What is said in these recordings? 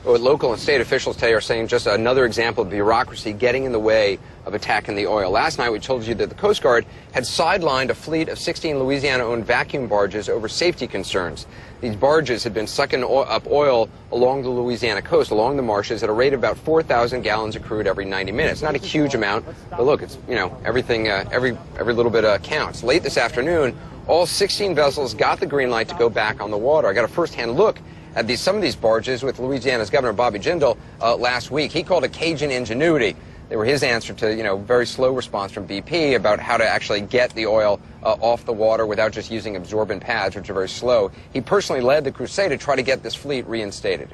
what local and state officials today are saying just another example of bureaucracy getting in the way of attacking the oil. Last night we told you that the Coast Guard had sidelined a fleet of 16 Louisiana-owned vacuum barges over safety concerns. These barges had been sucking up oil along the Louisiana coast, along the marshes, at a rate of about 4,000 gallons of crude every 90 minutes. Not a huge amount, but look, it's, you know, everything, every little bit counts. Late this afternoon, all 16 vessels got the green light to go back on the water. I got a first-hand look at some of these barges with Louisiana's Governor Bobby Jindal last week. He called it Cajun ingenuity. They were his answer to, you know, very slow response from BP about how to actually get the oil off the water without just using absorbent pads, which are very slow. He personally led the crusade to try to get this fleet reinstated.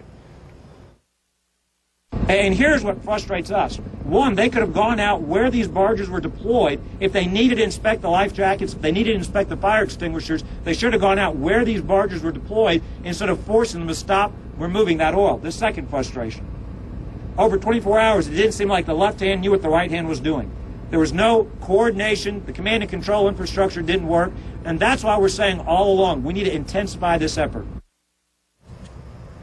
And here's what frustrates us. One, they could have gone out where these barges were deployed. If they needed to inspect the life jackets, if they needed to inspect the fire extinguishers, they should have gone out where these barges were deployed instead of forcing them to stop removing that oil. The second frustration. Over 24 hours, it didn't seem like the left hand knew what the right hand was doing. There was no coordination. The command and control infrastructure didn't work. And that's why we're saying all along, we need to intensify this effort.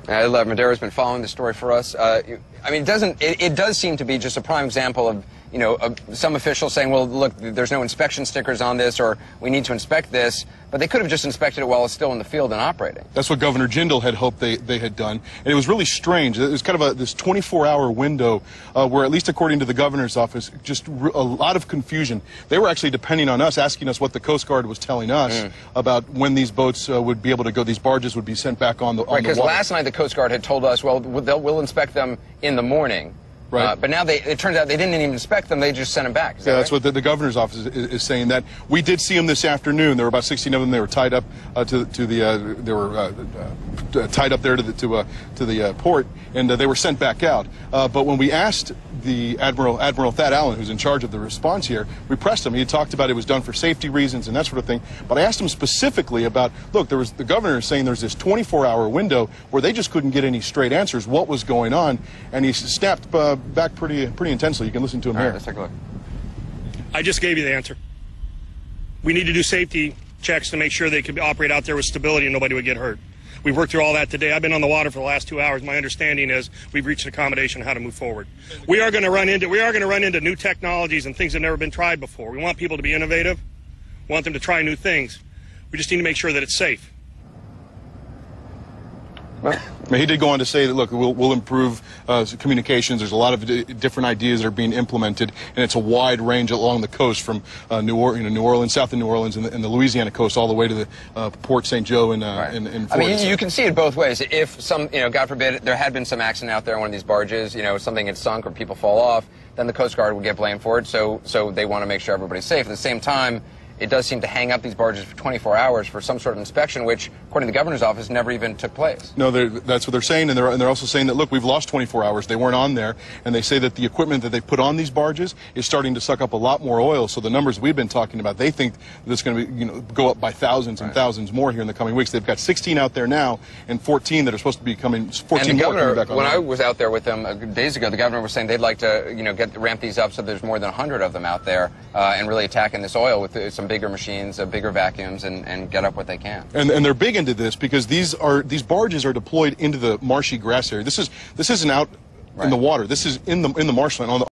Madeira's been following the story for us. I mean, it does seem to be just a prime example of, you know, some officials saying, well, look, there's no inspection stickers on this, or we need to inspect this, but they could have just inspected it while it's still in the field and operating. That's what Governor Jindal had hoped they had done, and it was really strange. It was kind of this 24-hour window where, at least according to the governor's office, just a lot of confusion. They were actually depending on us, asking us what the Coast Guard was telling us about when these boats would be able to go, these barges would be sent back on the water. Right, because last night the Coast Guard had told us, well, we'll inspect them in the morning. Right. But now it turns out they didn't even inspect them, they just sent them back. Yeah, that's right? What the governor's office is saying. That we did see them this afternoon. There were about 16 of them. They were tied up tied up there to the port, and they were sent back out. But when we asked the Admiral Thad Allen, who's in charge of the response here, we pressed him. He had talked about it was done for safety reasons and that sort of thing. But I asked him specifically about, look, the governor is saying there's this 24-hour window where they just couldn't get any straight answers. What was going on? And he snapped back pretty intensely. You can listen to him here. Let's take a look. I just gave you the answer. We need to do safety checks to make sure they could operate out there with stability and nobody would get hurt. We've worked through all that today. I've been on the water for the last 2 hours. My understanding is we've reached an accommodation on how to move forward. We are going to run into new technologies and things that have never been tried before. We want people to be innovative. We want them to try new things. We just need to make sure that it's safe. Well, he did go on to say that, look, we'll improve communications. There's a lot of different ideas that are being implemented, and it's a wide range along the coast from New Orleans, south of New Orleans, and the Louisiana coast, all the way to the Port St. Joe in Florida. I mean, you can see it both ways. If God forbid, there had been some accident out there on one of these barges, something had sunk or people fall off, then the Coast Guard would get blamed for it. So they want to make sure everybody's safe. At the same time, it does seem to hang up these barges for 24 hours for some sort of inspection, which, according to the governor's office, never even took place. No, that's what they're saying, and they're also saying that, look, we've lost 24 hours. They weren't on there, and they say that the equipment that they put on these barges is starting to suck up a lot more oil. So the numbers we've been talking about, they think that it's going to go up by thousands and thousands more here in the coming weeks. They've got 16 out there now, and 14 that are supposed to be coming. 14 and the governor, back on when I was out there with them days ago, the governor was saying they'd like to, ramp these up so there's more than 100 of them out there, and really attacking this oil with some bigger machines, bigger vacuums, and get up what they can. And they're big into this because these barges are deployed into the marshy grass area. This isn't out in the water. This is in the marshland